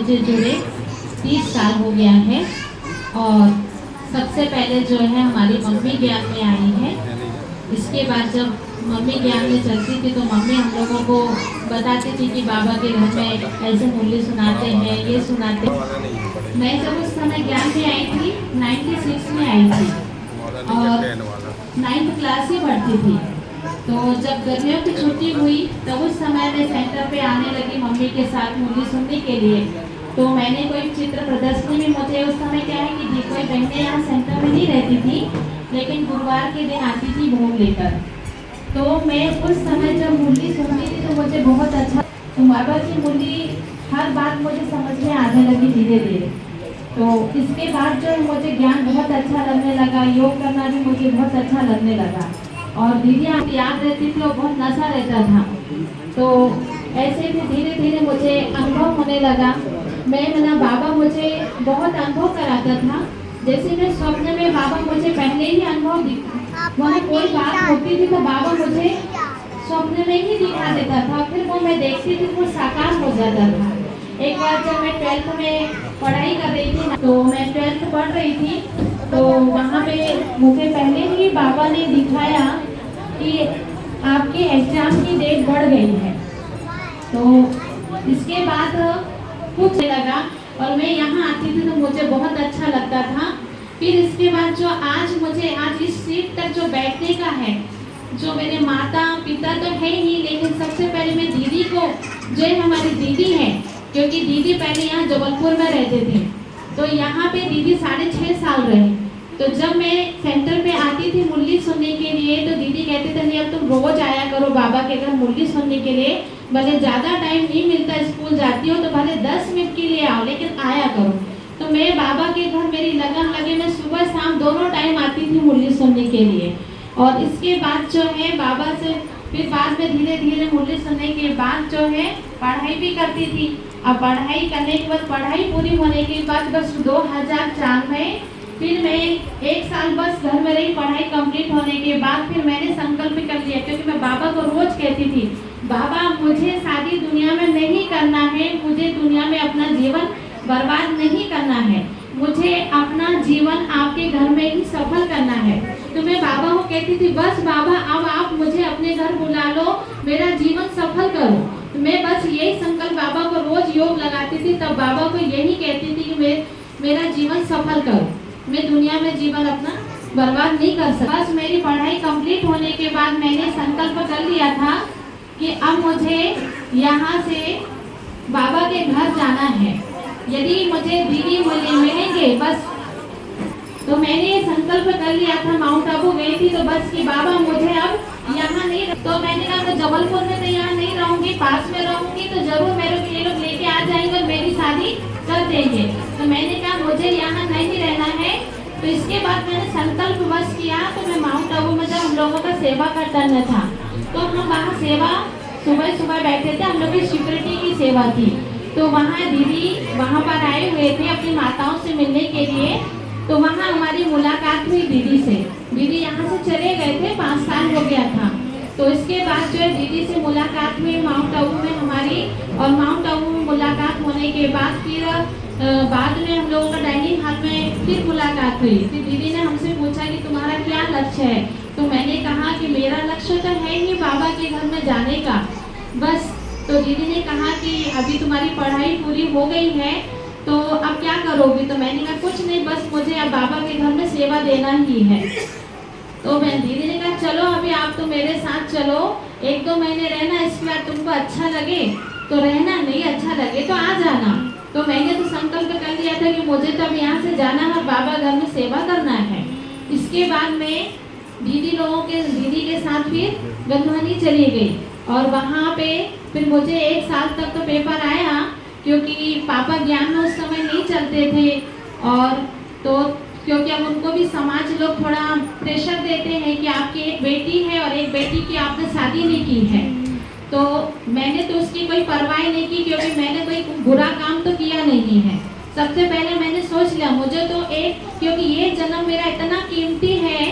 मुझे जुड़े 30 साल हो गया है। और सबसे पहले जो है हमारी मम्मी ज्ञान में आई है। इसके बाद जब मम्मी ज्ञान में चलती थी तो मम्मी हम लोगों को बताती थी कि बाबा के घर में ऐसे मूल्य सुनाते हैं, ये सुनाते हैं। मैं जब उस समय ज्ञान में आई थी 96 में आई थी और 9th क्लास ही पढ़ती थी। तो जब गर्मियों की छुट्टी हुई तब उस समय मैं सेंटर पे आने लगी मम्मी के साथ मूल्य सुनने के लिए। तो मैंने कोई चित्र प्रदर्शनी में, मुझे उस समय क्या है कि कोई बहनें यहाँ सेंटर में नहीं रहती थी, लेकिन गुरुवार के दिन आती थी भोग लेकर। तो मैं उस समय जब मूल्य सुनती थी तो मुझे बहुत अच्छा, तो बाबा की मूल्य हर बात मुझे समझ में आने लगी धीरे धीरे। तो इसके बाद जो मुझे ज्ञान बहुत अच्छा लगने लगा, योग करना भी मुझे बहुत अच्छा लगने लगा। और दीदी आप याद रहती थी और बहुत नशा रहता था। तो ऐसे भी धीरे धीरे मुझे अनुभव होने लगा। मैं बाबा मुझे बहुत अनुभव कराता था। जैसे मैं स्वप्न में बाबा मुझे पहले ही अनुभव वहाँ कोई बात होती थी तो बाबा मुझे स्वप्न में ही दिखा देता था, फिर वो मैं देखती थी वो साकार हो जाता था। एक बार जब मैं 12th में पढ़ाई कर रही थी तो मैं 12th पढ़ रही थी, तो वहाँ पे मुझे पहले ही बाबा ने दिखाया कि आपके एग्जाम की डेट बढ़ गई है। तो इसके बाद कुछ लगा और मैं यहाँ आती थी तो मुझे बहुत अच्छा लगता था। फिर इसके बाद जो आज इस सीट तक जो बैठने का है, जो मेरे माता पिता तो है ही, लेकिन सबसे पहले मैं दीदी को, जो हमारी दीदी है, क्योंकि दीदी पहले यहाँ जबलपुर में रहते थे, तो यहाँ पे दीदी 6.5 साल रहे। तो जब मैं सेंटर पे आती थी मूल्य सुनने के लिए तो दीदी कहते थे नहीं अब तुम रोज आया करो बाबा के घर मूल्य सुनने के लिए, भले ज़्यादा टाइम नहीं मिलता, स्कूल जाती हो तो भले 10 मिनट के लिए आओ लेकिन आया करो। तो मैं बाबा के घर मेरी लगन लगे, मैं सुबह शाम दोनों टाइम आती थी मूल्य सुनने के लिए। और इसके बाद जो है बाबा से फिर बाद में धीरे धीरे मूल्य सुनने के बाद जो है पढ़ाई भी करती थी। अब पढ़ाई करने के बाद, पढ़ाई पूरी होने के बाद बस 2004 में फिर मैं 1 साल बस घर में रही। पढ़ाई कंप्लीट होने के बाद फिर मैंने संकल्प कर लिया, क्योंकि मैं बाबा को रोज कहती थी बाबा मुझे शादी दुनिया में नहीं करना है, मुझे दुनिया में अपना जीवन बर्बाद नहीं करना है, मुझे अपना जीवन आपके घर में ही सफल करना है। तो मैं बाबा को कहती थी बस बाबा अब आप मुझे अपने घर बुला लो, मेरा जीवन सफल करो। तो मैं बस यही संकल्प बाबा को रोज योग लगाती थी, तब बाबा को यही कहती थी कि मेरा जीवन सफल करो, मैं दुनिया में जीवन अपना बर्बाद नहीं कर सकता। बस मेरी पढ़ाई कंप्लीट होने के बाद मैंने संकल्प कर लिया था कि अब मुझे यहाँ से बाबा के घर जाना है। यदि मुझे दीदी मिलेंगे बस, तो मैंने ये संकल्प कर लिया था। माउंट आबू गई थी तो बस कि बाबा मुझे अब यहाँ नहीं, तो मैंने कहा तो जबलपुर में तो यहाँ नहीं रहूंगी, पास में रहूंगी तो जरूर मेरे को ये लोग लेके आ जाएंगे और मेरी शादी कर देंगे। तो मैंने कहा मुझे यहाँ नहीं रहना है। तो इसके बाद मैंने संकल्प बस किया, तो मैं माउंट आबू में जब हम लोगों का सेवा करना था तो हम वहाँ सेवा सुबह सुबह बैठे थे, हम लोग की सिक्योरिटी की सेवा थी। तो वहाँ दीदी वहाँ पर आए हुए थे अपनी माताओं से मिलने के लिए। तो वहाँ हमारी मुलाकात हुई दीदी से। दीदी यहाँ से चले गए थे, 5 साल हो गया था। तो इसके बाद जो है दीदी से मुलाकात हुई माउंट आबू में हमारी, और माउंट आबू में मुलाकात होने के बाद फिर बाद में हम लोगों का डाइनिंग हॉल में फिर मुलाकात हुई। फिर दीदी ने हमसे पूछा कि तुम्हारा क्या लक्ष्य है। तो मैंने कहा कि मेरा लक्ष्य तो है ही बाबा के घर में जाने का बस। तो दीदी ने कहा कि अभी तुम्हारी पढ़ाई पूरी हो गई है तो अब क्या करोगी। तो मैंने कहा कुछ नहीं, बस मुझे अब बाबा के घर में सेवा देना ही है। तो मैं दीदी ने कहा चलो अभी आप तो मेरे साथ चलो, 1-2 महीने रहना, इसके बाद तुमको अच्छा लगे तो रहना, नहीं अच्छा लगे तो आ जाना। तो मैंने तो संकल्प कर लिया था कि मुझे तो अब यहाँ से जाना है और बाबा घर में सेवा करना है। इसके बाद मैं दीदी के साथ फिर गंधवानी चली गई और वहाँ पे फिर मुझे 1 साल तक तो पेपर आया, क्योंकि पापा ज्ञान में उस समय नहीं चलते थे। और तो क्योंकि अब उनको भी समाज लोग थोड़ा प्रेशर देते हैं कि आपकी एक बेटी है और एक बेटी की आपने शादी नहीं की है। तो मैंने तो उसकी कोई परवाह नहीं की, क्योंकि मैंने कोई बुरा काम तो किया नहीं है। सबसे पहले मैंने सोच लिया मुझे तो क्योंकि ये जन्म मेरा इतना कीमती है,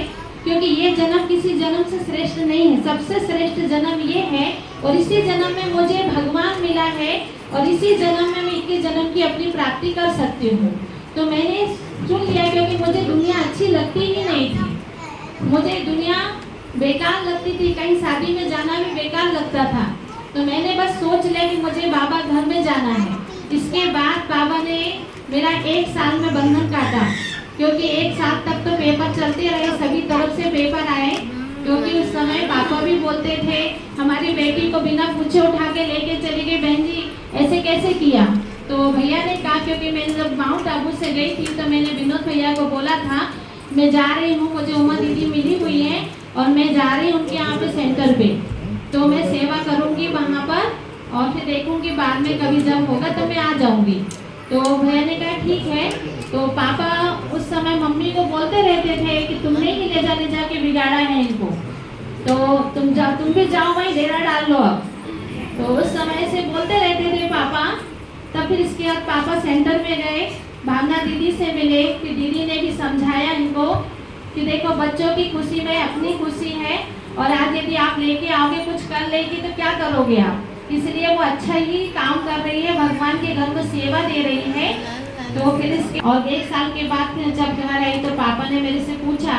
क्योंकि ये जन्म किसी जन्म से श्रेष्ठ नहीं है, सबसे श्रेष्ठ जन्म ये है। और इसी जन्म में मुझे भगवान मिला है और इसी जन्म में मैं के जन्म की अपनी प्राप्ति कर सकती हूँ। तो मैंने चुन लिया क्योंकि मुझे दुनिया अच्छी लगती ही नहीं थी, मुझे दुनिया बेकार लगती थी, कहीं शादी में जाना भी बेकार लगता था। तो मैंने बस सोच लिया कि मुझे बाबा घर में जाना है। इसके बाद बाबा ने मेरा 1 साल में बंधन काटा, क्योंकि 1 साल तक तो पेपर चलते रहे, सभी तरफ से पेपर आए। क्योंकि उस समय पापा भी बोलते थे हमारी बेटी को बिना पूछे उठा के लेके चली गई, बहन जी ऐसे कैसे किया। तो भैया ने कहा, क्योंकि मैं जब माउंट आबू से गई थी तो मैंने विनोद भैया को बोला था मैं जा रही हूँ, मुझे उमा दीदी मिली हुई है और मैं जा रही हूँ उनके यहाँ पे सेंटर पे, तो मैं सेवा करूँगी वहाँ पर और फिर देखूँगी बाद में कभी जब होगा तो मैं आ जाऊँगी। तो भैया ने कहा ठीक है। तो पापा उस समय मम्मी को बोलते रहते थे कि तुमने ही ले जा के बिगाड़ा है इनको, तो तुम भी जाओ भाई डेरा डाल लो अब। तो उस समय से बोलते रहते थे पापा। तब फिर इसके बाद पापा सेंटर में गए, भावना दीदी से मिले, कि दीदी ने भी समझाया इनको कि देखो बच्चों की खुशी में अपनी खुशी है, और आज यदि आप लेके आओगे कुछ कर लेगी तो क्या करोगे आप, इसलिए वो अच्छा ही काम कर रही है, भगवान के घर में सेवा दे रही है। तो फिर इसके और 1 साल के बाद फिर जब घर आई तो पापा ने मेरे से पूछा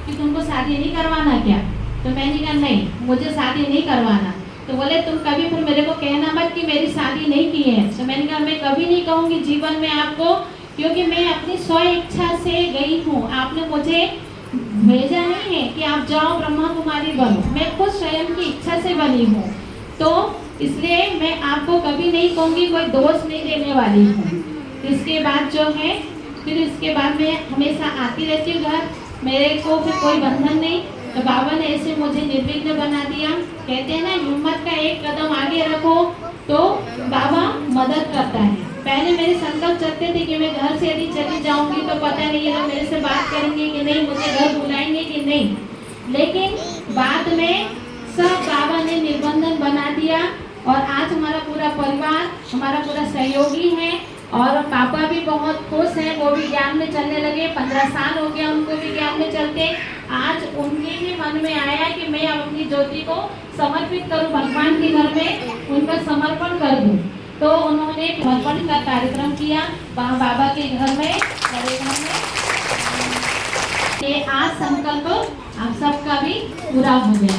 कि तुमको शादी नहीं करवाना क्या। तो मैंने कहा नहीं मुझे शादी नहीं करवाना। तो बोले तुम कभी फिर मेरे को कहना मत कि मेरी शादी नहीं की है। तो मैंने कहा मैं कभी नहीं कहूँगी जीवन में आपको, क्योंकि मैं अपनी स्व इच्छा से गई हूँ, आपने मुझे भेजा नहीं है कि आप जाओ ब्रह्मा कुमारी बनो, मैं खुद स्वयं की इच्छा से बनी हूँ। तो इसलिए मैं आपको कभी नहीं कहूँगी, कोई दोष नहीं देने वाली हूँ। इसके बाद जो है फिर इसके बाद मैं हमेशा आती रहती हूँ घर, मेरे को फिर कोई बंधन नहीं। तो बाबा ने ऐसे मुझे निर्विघ्न बना दिया। कहते हैं ना हिम्मत का 1 कदम आगे रखो तो बाबा मदद करता है। पहले मेरे संकल्प चलते थे कि मैं घर से यदि चली जाऊंगी तो पता नहीं ये लोग मेरे से बात करेंगे कि नहीं, मुझे घर बुलाएंगे कि नहीं, लेकिन बाद में सब बाबा ने निर्बंधन बना दिया और आज हमारा पूरा परिवार, हमारा पूरा सहयोगी है और पापा भी बहुत खुश हैं, वो भी ज्ञान में चलने लगे। 15 साल हो गया उनको भी ज्ञान में चलते। आज उनके भी मन में आया कि मैं अब अपनी ज्योति को समर्पित करूं भगवान के घर में, उनका समर्पण कर दूं। तो उन्होंने समर्पण का कार्यक्रम किया वहाँ बाबा के घर में, बड़े घर में। ये आज संकल्प आप सबका भी पूरा हो गया।